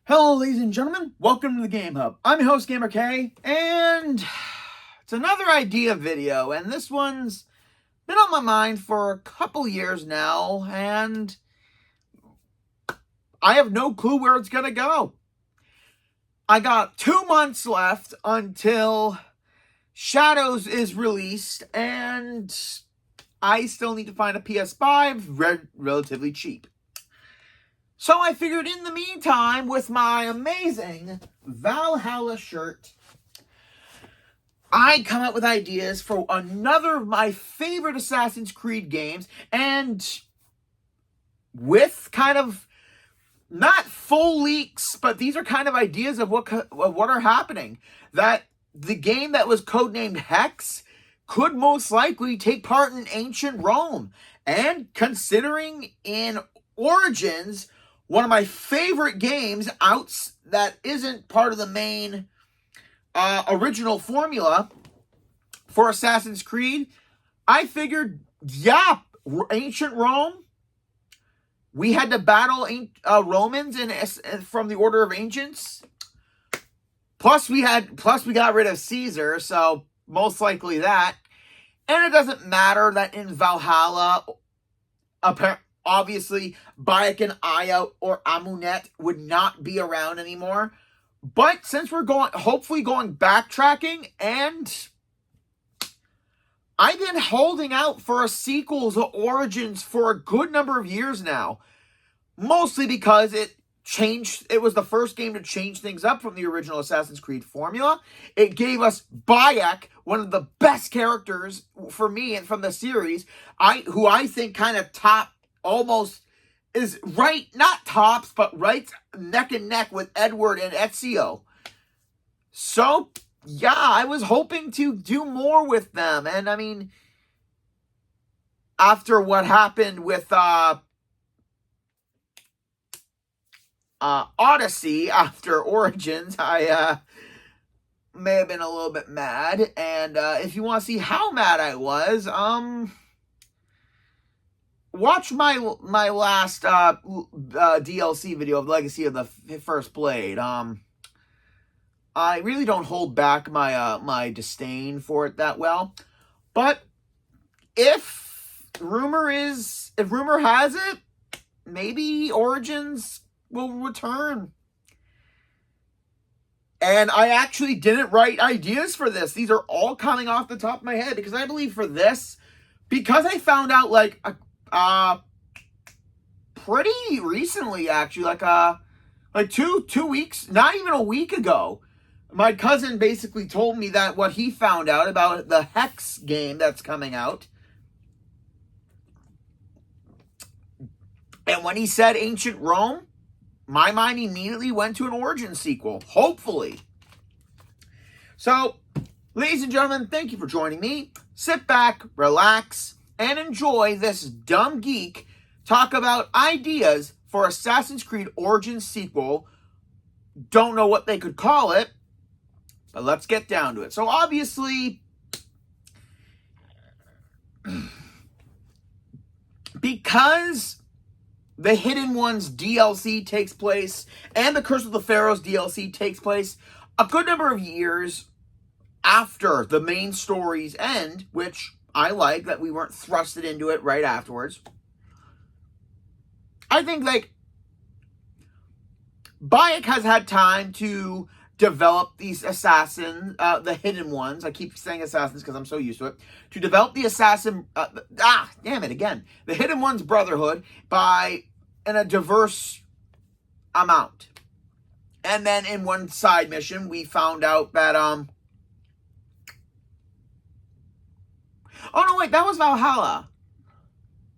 Hello, ladies and gentlemen. Welcome to the Gamehub. I'm your host, Gamer K, and it's another idea video, and this one's been on my mind for a couple years now, and I have no clue where it's gonna go. I got 2 months left until Shadows is released, and I still need to find a PS5 relatively cheap. So I figured in the meantime, with my amazing Valhalla shirt, I'd come up with ideas for another of my favorite Assassin's Creed games, and with kind of, not full leaks, but these are kind of ideas of what are happening. That the game that was codenamed Hex could most likely take part in ancient Rome. And considering in Origins, one of my favorite games that isn't part of the main original formula for Assassin's Creed, I figured, yeah, ancient Rome. We had to battle Romans from the Order of Ancients. Plus we got rid of Caesar, so most likely that. And it doesn't matter that in Valhalla, obviously, Bayek and Aya or Amunet would not be around anymore. But since we're hopefully going backtracking, and I've been holding out for a sequel to Origins for a good number of years now. Mostly because it was the first game to change things up from the original Assassin's Creed formula. It gave us Bayek, one of the best characters for me and from the series, who I think kind of almost is right, not tops, but right neck and neck with Edward and Ezio. So, yeah, I was hoping to do more with them. And, I mean, after what happened with Odyssey after Origins, I may have been a little bit mad. And if you want to see how mad I was, watch my last DLC video of Legacy of the First Blade. I really don't hold back my disdain for it that well, but if rumor has it, maybe Origins will return. And I actually didn't write ideas for this. These are all coming off the top of my head, because I believe for this, because I found out pretty recently, actually, like 2 weeks, not even a week ago, my cousin basically told me that what he found out about the Hex game that's coming out. And when he said ancient Rome, my mind immediately went to an Origins sequel, hopefully. So, ladies and gentlemen, thank you for joining me. Sit back, relax, and enjoy this dumb geek talk about ideas for Assassin's Creed Origins sequel. Don't know what they could call it, but let's get down to it. So obviously, because the Hidden Ones DLC takes place, and the Curse of the Pharaohs DLC takes place a good number of years after the main stories end, which I like that we weren't thrusted into it right afterwards. I think, Bayek has had time to develop these assassins, the Hidden Ones. I keep saying assassins because I'm so used to it. To develop the assassin, the Hidden Ones Brotherhood in a diverse amount. And then in one side mission, we found out that, oh no, wait, that was Valhalla.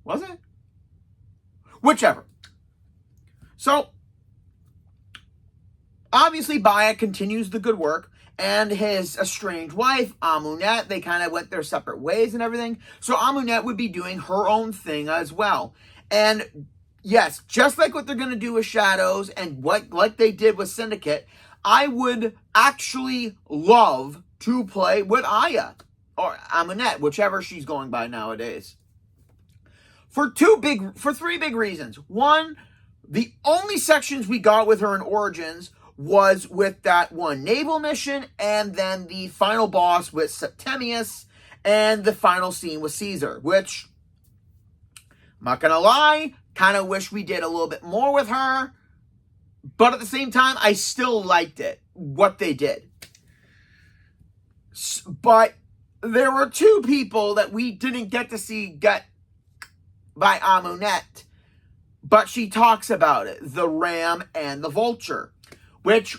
Was it? Whichever. So, obviously, Bayek continues the good work, and his estranged wife, Amunet, they kind of went their separate ways and everything. So Amunet would be doing her own thing as well. And yes, just like what they're going to do with Shadows and like they did with Syndicate, I would actually love to play with Aya or Amunet, whichever she's going by nowadays. For 3 big reasons. One, The only sections we got with her in Origins was with that one naval mission, and then the final boss with Septimius, and the final scene with Caesar, which, I'm not gonna lie, kind of wish we did a little bit more with her, but at the same time, I still liked it, what they did. But there were two people that we didn't get to see get by Amunet, but she talks about it, the ram and the vulture, which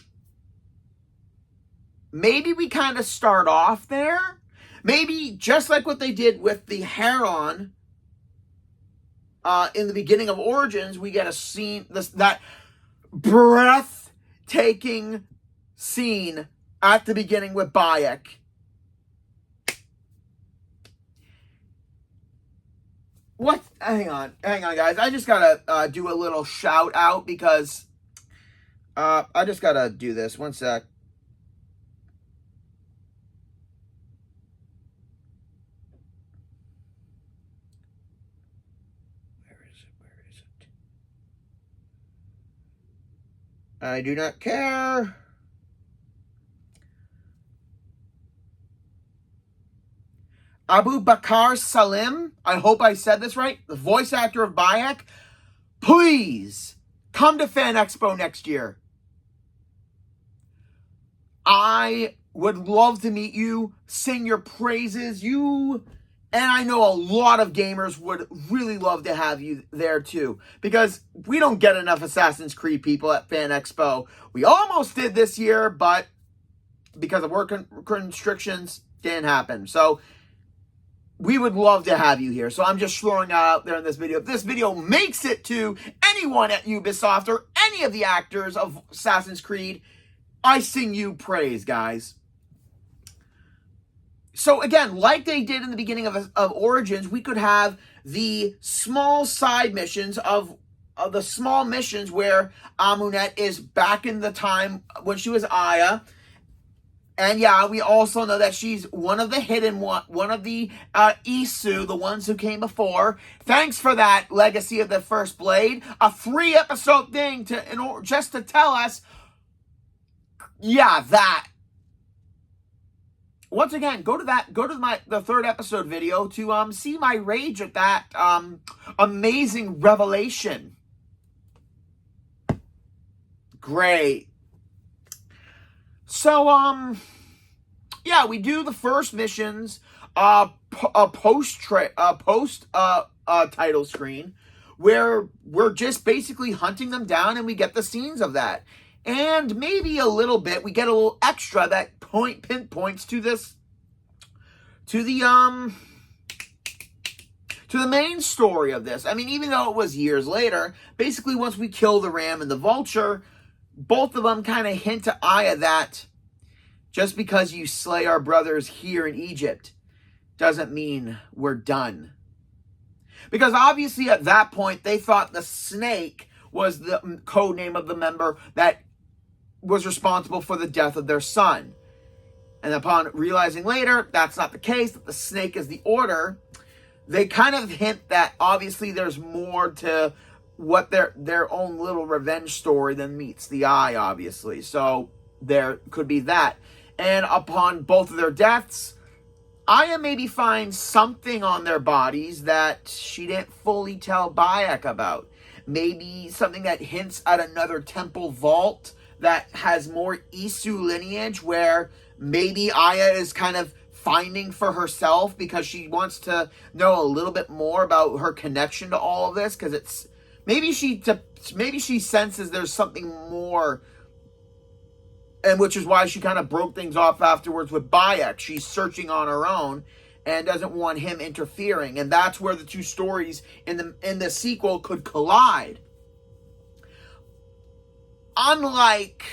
maybe we kind of start off there. Maybe just like what they did with the heron in the beginning of Origins, we get a scene, that breathtaking scene at the beginning with Bayek. What? Hang on, guys. I just gotta do a little shout out because I just gotta do this. One sec. Where is it? I do not care. Abu Bakr Salim, I hope I said this right, the voice actor of Bayek, please come to Fan Expo next year. I would love to meet you, sing your praises. And I know a lot of gamers would really love to have you there too, because we don't get enough Assassin's Creed people at Fan Expo. We almost did this year, but because of work restrictions, didn't happen. So we would love to have you here. So I'm just throwing out there in this video. If this video makes it to anyone at Ubisoft or any of the actors of Assassin's Creed, I sing you praise, guys. So again, like they did in the beginning of Origins, we could have the small side missions of the small missions where Amunet is back in the time when she was Aya. And yeah, we also know that she's one of the hidden one of the Isu, the ones who came before. Thanks for that, Legacy of the First Blade. A 3-episode thing just to tell us, yeah, that. Once again, go to the 3rd episode video to see my rage at that amazing revelation. Great. So, yeah, we do the first missions, post title screen, where we're just basically hunting them down, and we get the scenes of that, and maybe a little bit we get a little extra that pinpoints to the main story of this. I mean, even though it was years later, basically once we kill the ram and the vulture, both of them kind of hint to Aya that just because you slay our brothers here in Egypt doesn't mean we're done. Because obviously at that point, they thought the snake was the code name of the member that was responsible for the death of their son. And upon realizing later that's not the case, that the snake is the order, they kind of hint that obviously there's more to what their own little revenge story than meets the eye, obviously. So there could be that. And upon both of their deaths, Aya maybe finds something on their bodies that she didn't fully tell Bayek about. Maybe something that hints at another temple vault that has more Isu lineage, where maybe Aya is kind of finding for herself because she wants to know a little bit more about her connection to all of this, because it's maybe she senses there's something more, and which is why she kind of broke things off afterwards with Bayek. She's searching on her own and doesn't want him interfering, and that's where the two stories in the sequel could collide. Unlike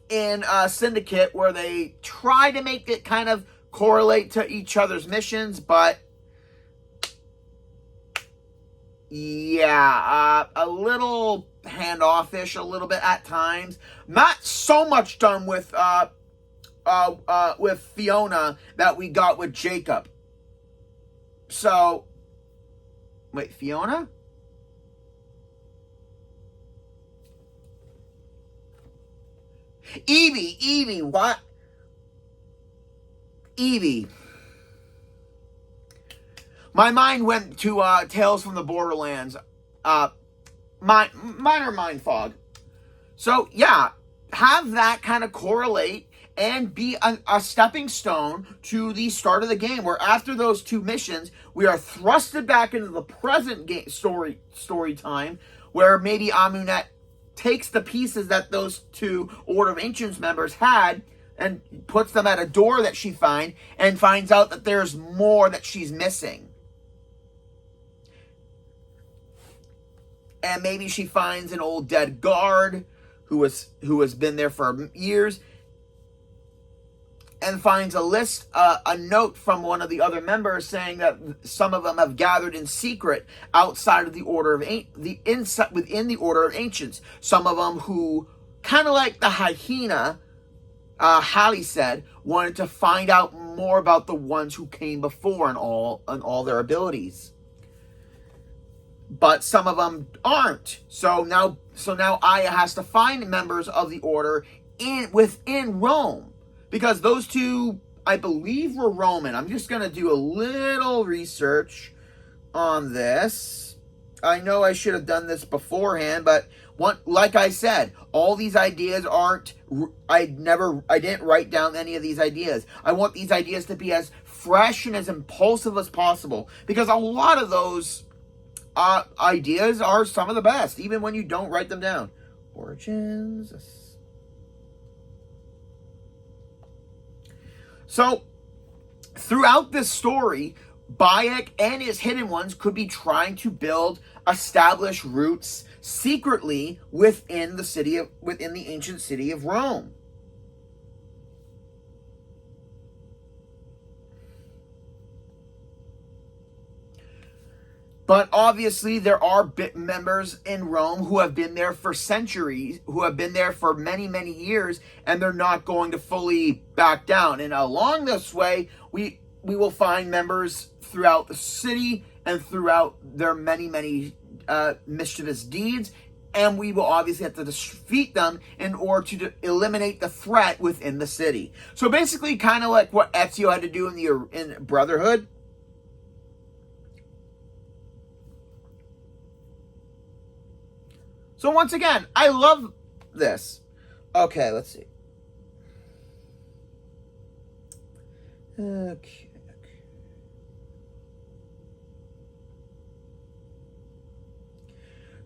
in Syndicate, where they try to make it kind of correlate to each other's missions, but yeah, a little handoff-ish, a little bit at times. Not so much done with Fiona that we got with Jacob. So, wait, Fiona? Evie, what? Evie. My mind went to Tales from the Borderlands. Minor mind fog. So, yeah, have that kind of correlate and be a stepping stone to the start of the game, where after those two missions, we are thrusted back into the present game story time, where maybe Amunet takes the pieces that those two Order of Ancients members had and puts them at a door that she finds and finds out that there's more that she's missing. And maybe she finds an old dead guard who has been there for years, and finds a note from one of the other members saying that some of them have gathered in secret outside of the Order of within the Order of Ancients. Some of them who, kind of like the hyena, Hallie said, wanted to find out more about the ones who came before and all their abilities. But some of them aren't. So now Aya has to find members of the Order within Rome. Because those two, I believe, were Roman. I'm just going to do a little research on this. I know I should have done this beforehand, but like I said, all these ideas aren't... I didn't write down any of these ideas. I want these ideas to be as fresh and as impulsive as possible. Because a lot of those ideas are some of the best, even when you don't write them down. Origins... So, throughout this story, Bayek and his hidden ones could be trying to build established roots secretly within the ancient city of Rome. But obviously, there are members in Rome who have been there for centuries, who have been there for many, many years, and they're not going to fully back down. And along this way, we will find members throughout the city and throughout their many, many mischievous deeds. And we will obviously have to defeat them in order to eliminate the threat within the city. So basically, kind of like what Ezio had to do in Brotherhood. So once again, I love this. Okay, let's see. Okay.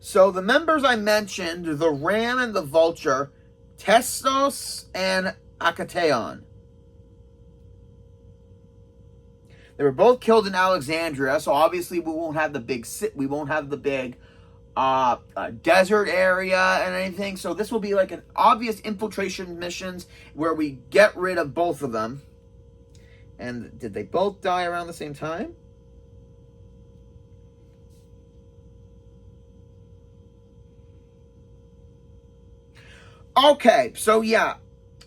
So the members I mentioned, the Ram and the Vulture, Testos and Akateon. They were both killed in Alexandria, so obviously we won't have the big desert area and anything. So this will be like an obvious infiltration missions where we get rid of both of them. And did they both die around the same time? Okay, so yeah.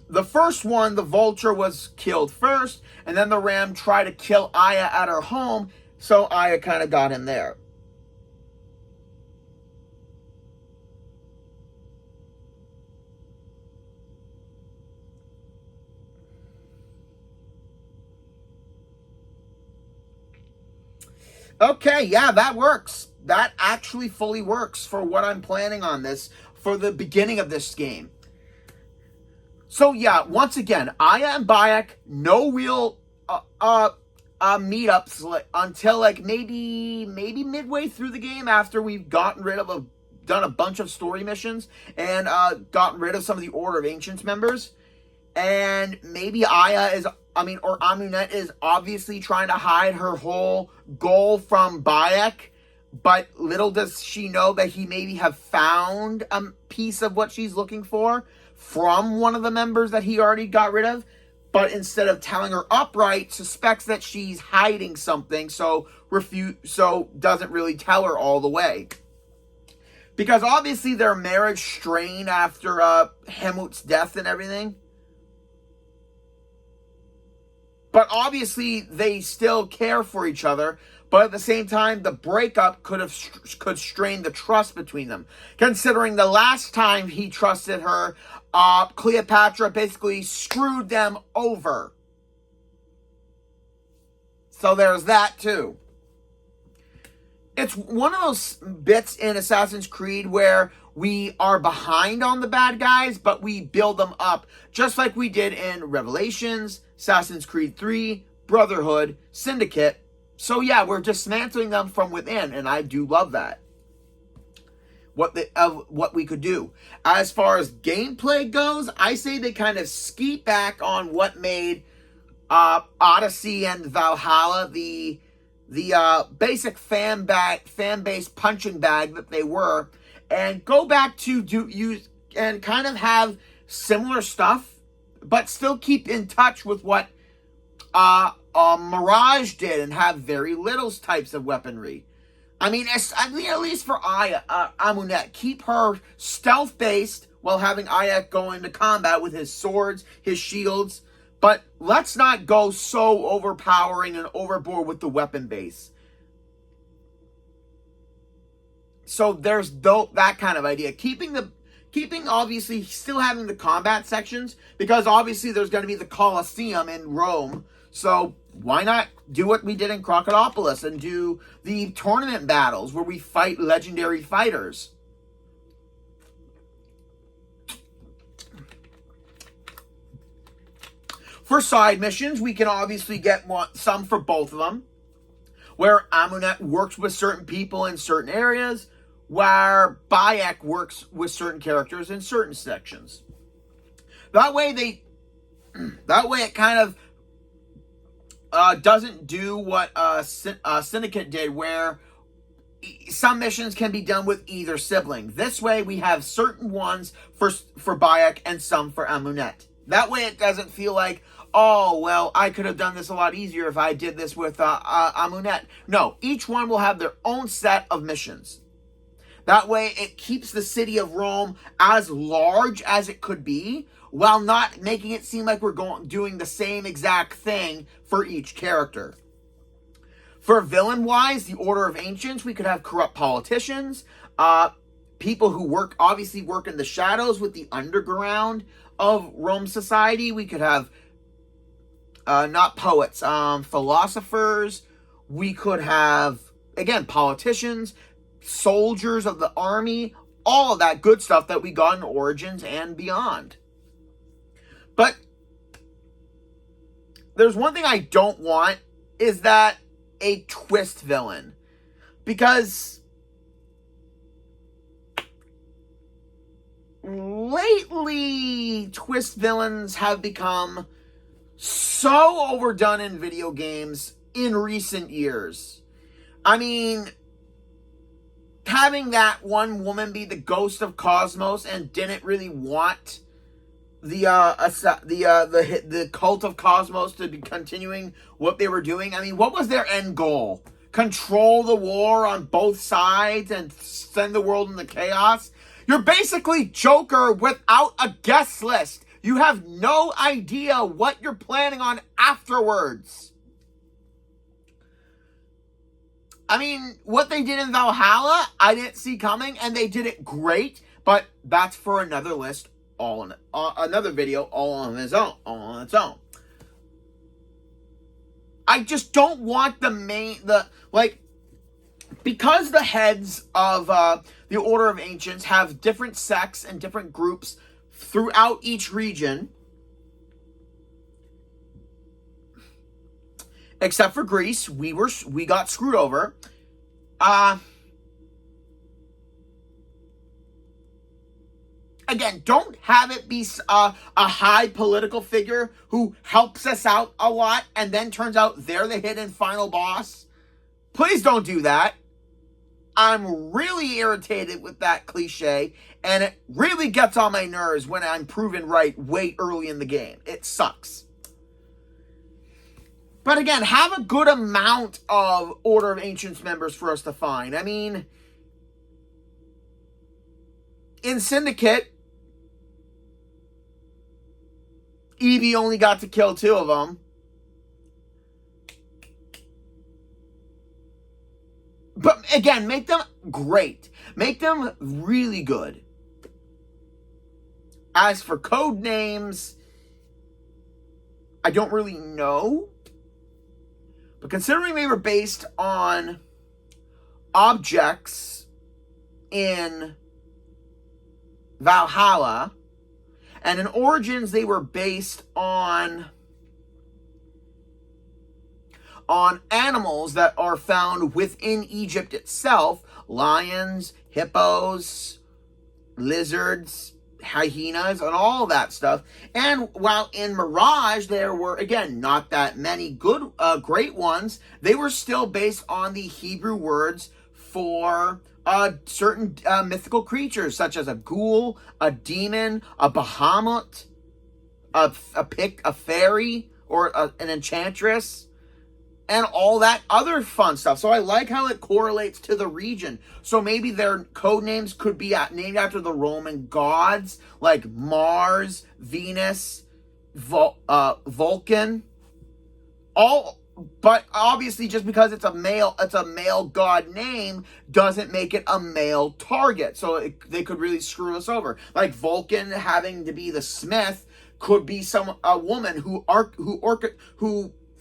The first one, the Vulture, was killed first, and then the Ram tried to kill Aya at her home, so Aya kind of got him there. Okay, yeah, that works. That actually fully works for what I'm planning on this, for the beginning of this game. So yeah, once again, Aya and Bayek, no real meetups until like maybe midway through the game, after we've done a bunch of story missions and gotten rid of some of the Order of Ancients members. And maybe or Amunet is obviously trying to hide her whole goal from Bayek, but little does she know that he maybe have found a piece of what she's looking for from one of the members that he already got rid of, but instead of telling her upright, suspects that she's hiding something, so doesn't really tell her all the way. Because obviously their marriage strained after Helmut's death and everything. But obviously, they still care for each other. But at the same time, the breakup could strain the trust between them. Considering the last time he trusted her, Cleopatra basically screwed them over. So there's that too. It's one of those bits in Assassin's Creed where we are behind on the bad guys, but we build them up, just like we did in Revelations, Assassin's Creed 3, Brotherhood, Syndicate. So yeah, we're dismantling them from within, and I do love that. What we could do. As far as gameplay goes, I say they kind of skeet back on what made Odyssey and Valhalla the basic fan base punching bag that they were, and go back to use and kind of have similar stuff, but still keep in touch with what Mirage did, and have very little types of weaponry. I mean, at least for Amunet, keep her stealth-based while having Bayek go into combat with his swords, his shields. But let's not go so overpowering and overboard with the weapon base. So there's that kind of idea. Keeping obviously still having the combat sections, because obviously there's going to be the Colosseum in Rome. So why not do what we did in Crocodilopolis and do the tournament battles where we fight legendary fighters? For side missions, we can obviously get some for both of them, where Amunet works with certain people in certain areas, where Bayek works with certain characters in certain sections. That way it kind of doesn't do what Syndicate did, where some missions can be done with either sibling. This way we have certain ones for Bayek and some for Amunet. That way it doesn't feel like, oh, well, I could have done this a lot easier if I did this with Amunet. No, each one will have their own set of missions. That way it keeps the city of Rome as large as it could be, while not making it seem like we're doing the same exact thing for each character. For villain-wise, the Order of Ancients, we could have corrupt politicians, people who obviously work in the shadows with the underground of Rome society. We could have not poets, philosophers. We could have, again, politicians, soldiers of the army, all of that good stuff that we got in Origins and beyond. But there's one thing I don't want, is that a twist villain. Because lately, twist villains have become so overdone in video games in recent years. I mean, having that one woman be the ghost of Cosmos and didn't really want the cult of Cosmos to be continuing what they were doing. I mean, what was their end goal? Control the war on both sides and send the world into chaos? You're basically Joker without a guest list. You have no idea what you're planning on afterwards. I mean, what they did in Valhalla, I didn't see coming, and they did it great, but that's for another list, another video, all on its own. I just don't want because the heads of the Order of Ancients have different sects and different groups throughout each region, except for Greece, we got screwed over. Again, don't have it be a high political figure who helps us out a lot and then turns out they're the hidden final boss. Please don't do that. I'm really irritated with that cliche, and it really gets on my nerves when I'm proven right way early in the game. It sucks. But again, have a good amount of Order of Ancients members for us to find. I mean, in Syndicate, Evie only got to kill 2 of them. But again, make them great. Make them really good. As for code names, I don't really know. But considering they were based on objects in Valhalla, and in Origins they were based on animals that are found within Egypt itself: lions, hippos, lizards, hyenas, and all of that stuff. And while in Mirage there were, again, not that many good, great ones, they were still based on the Hebrew words for certain mythical creatures, such as a ghoul, a demon, a Bahamut, a fairy, or an enchantress, and all that other fun stuff. So I like how it correlates to the region. So maybe their code names could be named after the Roman gods, like Mars, Venus, Vulcan. But obviously, just because it's a male god name doesn't make it a male target. So they could really screw us over. Like Vulcan having to be the smith could be a woman who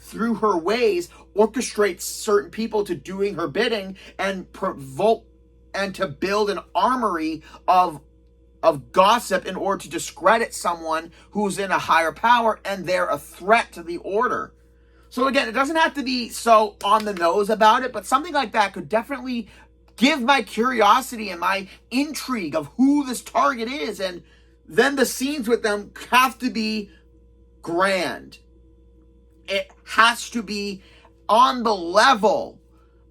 through her ways orchestrates certain people to doing her bidding and to build an armory of gossip in order to discredit someone who's in a higher power and they're a threat to the order. So again, it doesn't have to be so on the nose about it, but something like that could definitely give my curiosity and my intrigue of who this target is, and then the scenes with them have to be grand. It has to be on the level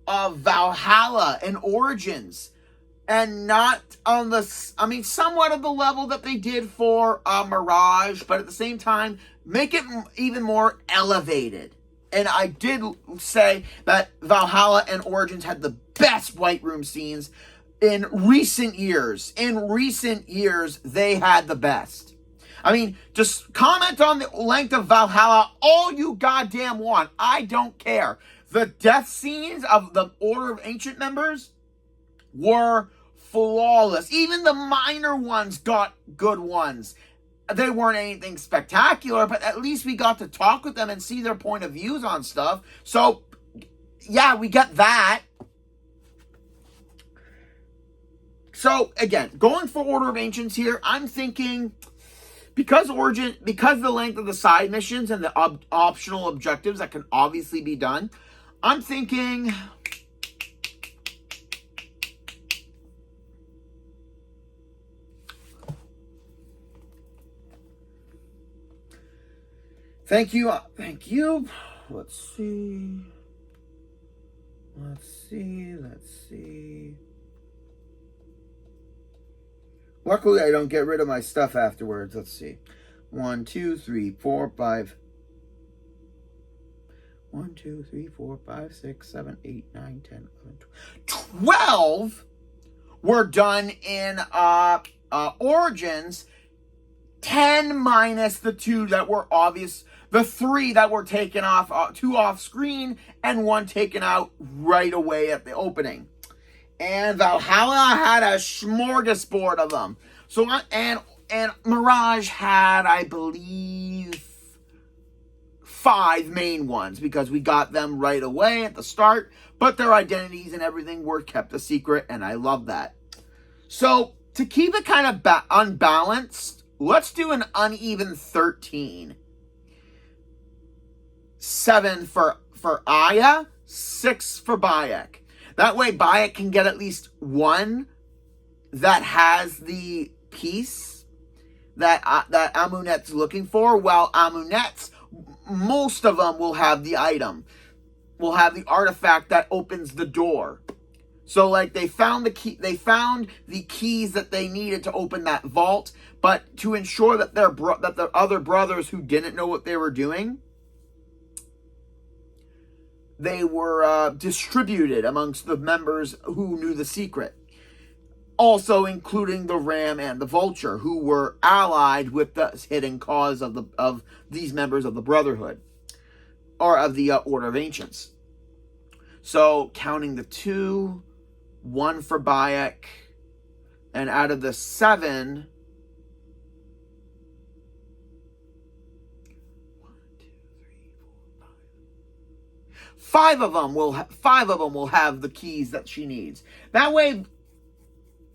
of Valhalla and Origins, and not on somewhat of the level that they did for Mirage, but at the same time, make it even more elevated. And I did say that Valhalla and Origins had the best White Room scenes in recent years. In recent years, they had the best. I mean, just comment on the length of Valhalla all you goddamn want. I don't care. The death scenes of the Order of Ancient members were flawless. Even the minor ones got good ones. They weren't anything spectacular, but at least we got to talk with them and see their point of views on stuff. So, yeah, we got that. So, again, going for Order of Ancients here, I'm thinking, because the length of the side missions and the optional objectives that can obviously be done, I'm thinking... Thank you. Let's see. Luckily, I don't get rid of my stuff afterwards. Let's see. 1, 2, 3, 4, 5. 1, 2, 3, 4, 5, 6, 7, 8, 9, 10, 11, 12 were done in Origins. 10 minus the 2 that were obvious. The 3 that were taken off, 2 off screen, and 1 taken out right away at the opening. And Valhalla had a smorgasbord of them. So, and Mirage had, I believe, 5 main ones, because we got them right away at the start, but their identities and everything were kept a secret, and I love that. So, to keep it kind of unbalanced, let's do an uneven 13. 7 for Aya, 6 for Bayek. That way Bayek can get at least 1 that has the piece that Amunet's looking for, while Amunet's, most of them will have the item. Will have the artifact that opens the door. So, like, they found the keys that they needed to open that vault, but to ensure that the other brothers who didn't know what they were doing, they were distributed amongst the members who knew the secret. Also including the Ram and the Vulture, who were allied with the hidden cause of these members of the Brotherhood, or of the Order of Ancients. So counting the 2, 1 for Bayek, and out of the 7, 5 of them will have the keys that she needs. That way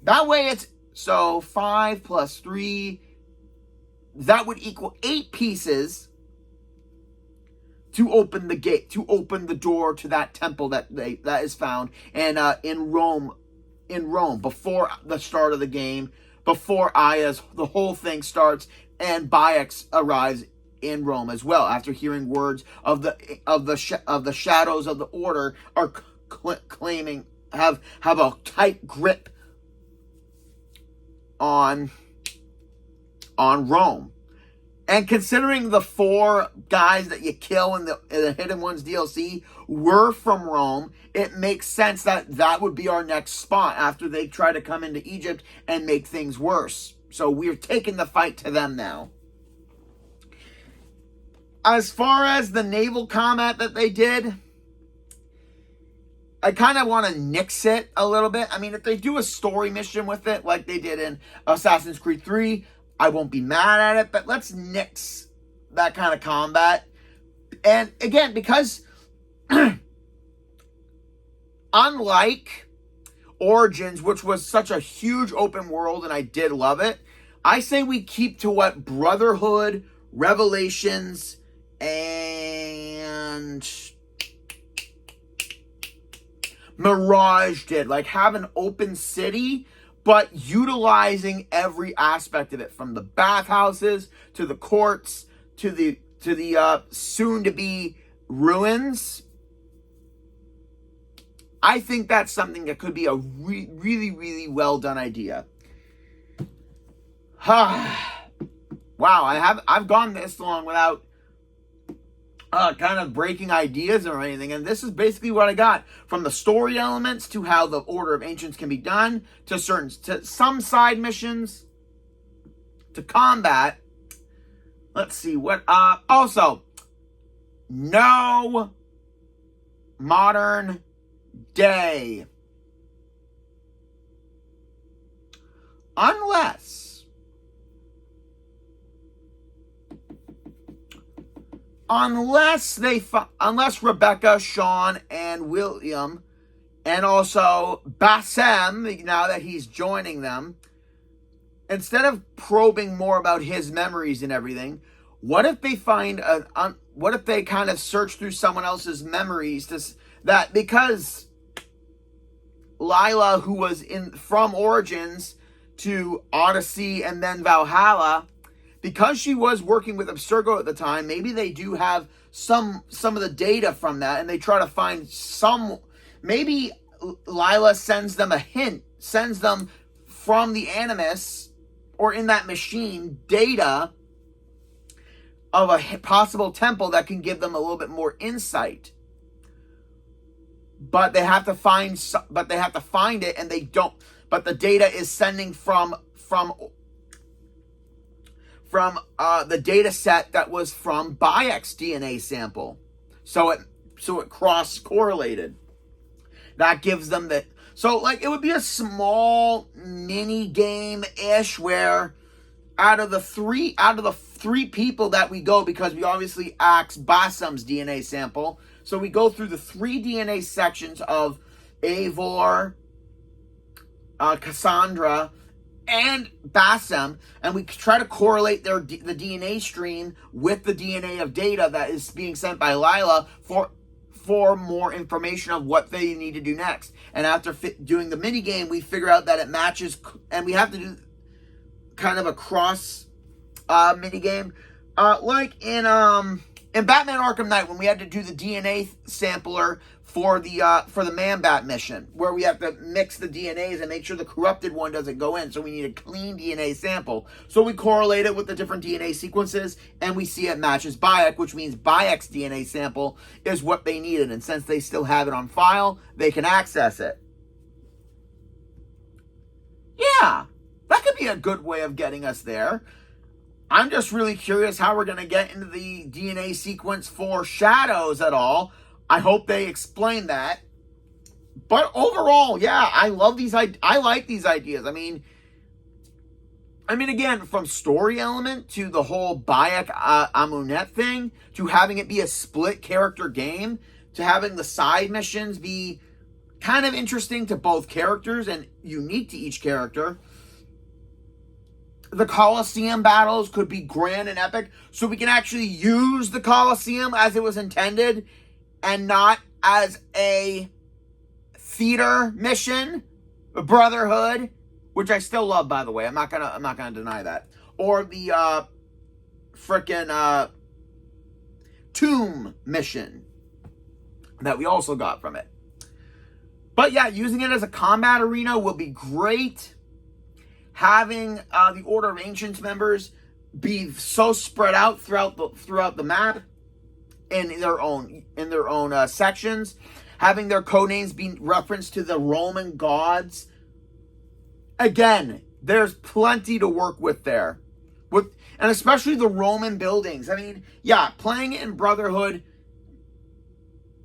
it's so 5 plus 3. That would equal 8 pieces to open the gate, to open the door to that temple that is found and in Rome, before the start of the game, before the whole thing starts, and Bayek arrives in Rome as well after hearing words of the shadows of the order are claiming have a tight grip on Rome. And considering the 4 guys that you kill in the Hidden Ones DLC were from Rome, it makes sense that would be our next spot after they try to come into Egypt and make things worse. So we're taking the fight to them now. As far as the naval combat that they did, I kind of want to nix it a little bit. I mean, if they do a story mission with it like they did in Assassin's Creed 3, I won't be mad at it, but let's nix that kind of combat. And again, because unlike Origins, which was such a huge open world, and I did love it, I say we keep to what Brotherhood, Revelations, and Mirage did. Like, have an open city, but utilizing every aspect of it, from the bathhouses to the courts to the soon-to-be ruins. I think that's something that could be a really, really well-done idea. Wow, I've gone this long without kind of breaking ideas or anything, and this is basically what I got, from the story elements to how the Order of Ancients can be done, to some side missions, to combat. Let's see what also, no modern day, unless Rebecca, Sean, and William, and also Bassem, now that he's joining them, instead of probing more about his memories and everything, what if they what if they kind of search through someone else's memories because Lila, who was from Origins to Odyssey and then Valhalla, because she was working with Abstergo at the time, maybe they do have some of the data from that, and they try to find maybe Lila sends them a hint, sends them from the Animus, or in that machine, data of a possible temple that can give them a little bit more insight. But they have to find it, and they don't. But the data is sending from the data set that was from Bayek's DNA sample. So it cross-correlated. That gives them the... So, like, it would be a small mini game-ish where out of the three people that we go, because we obviously asked Bassem's DNA sample, so we go through the 3 DNA sections of Eivor, Cassandra, and Bassem, and we try to correlate the DNA stream with the DNA of data that is being sent by Lila for more information of what they need to do next. And after doing the mini game, we figure out that it matches, and we have to do kind of a cross mini game, like in Batman Arkham Knight, when we had to do the DNA sampler for the Man-Bat mission, where we have to mix the DNAs and make sure the corrupted one doesn't go in. So we need a clean DNA sample. So we correlate it with the different DNA sequences, and we see it matches Bayek, which means Bayek's DNA sample is what they needed. And since they still have it on file, they can access it. Yeah, that could be a good way of getting us there. I'm just really curious how we're going to get into the DNA sequence for Shadows at all. I hope they explain that. But overall, yeah, I love these. I like these ideas. I mean, again, from story element to the whole Bayek Amunet thing, to having it be a split character game, to having the side missions be kind of interesting to both characters and unique to each character. The Colosseum battles could be grand and epic, so we can actually use the Colosseum as it was intended and not as a theater mission, a brotherhood, which I still love, by the way. I'm not gonna deny that. Or the frickin' tomb mission that we also got from it. But yeah, using it as a combat arena will be great. Having the Order of Ancients members be so spread out throughout the map in their own sections, having their codenames be referenced to the Roman gods. Again, there's plenty to work with there, and especially the Roman buildings. I mean, yeah, playing it in Brotherhood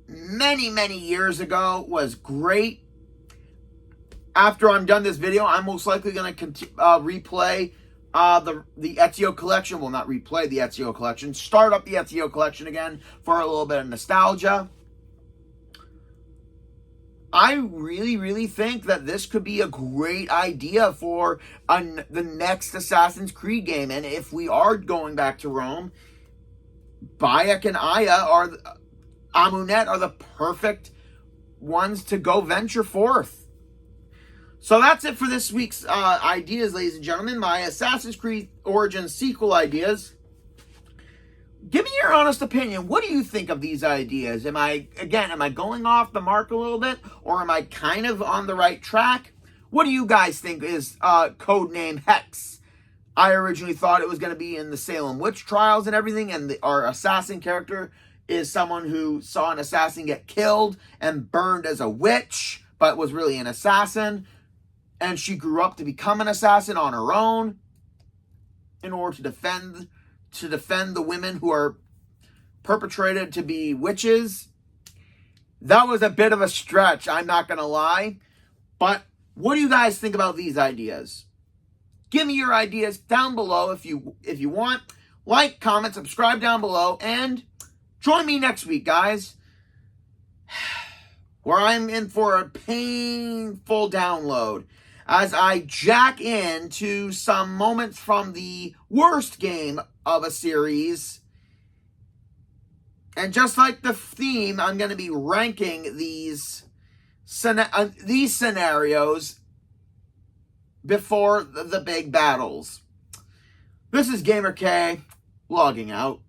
many years ago was great. After I'm done this video, I'm most likely going to replay the Ezio collection. Well, not replay the Ezio collection. Start up the Ezio collection again for a little bit of nostalgia. I really think that this could be a great idea for the next Assassin's Creed game. And if we are going back to Rome, Bayek and Amunet are the perfect ones to go venture forth. So that's it for this week's ideas, ladies and gentlemen. My Assassin's Creed Origins sequel ideas. Give me your honest opinion. What do you think of these ideas? Am I going off the mark a little bit? Or am I kind of on the right track? What do you guys think is codename Hex? I originally thought it was going to be in the Salem witch trials and everything, and our assassin character is someone who saw an assassin get killed and burned as a witch, but was really an assassin. And she grew up to become an assassin on her own in order to defend the women who are perpetrated to be witches. That was a bit of a stretch, I'm not going to lie. But what do you guys think about these ideas? Give me your ideas down below if you want. Like, comment, subscribe down below, and join me next week, guys, where I'm in for a painful download as I jack into some moments from the worst game of a series. And just like the theme, I'm going to be ranking these scenarios before the big battles. This is Gamer K, logging out.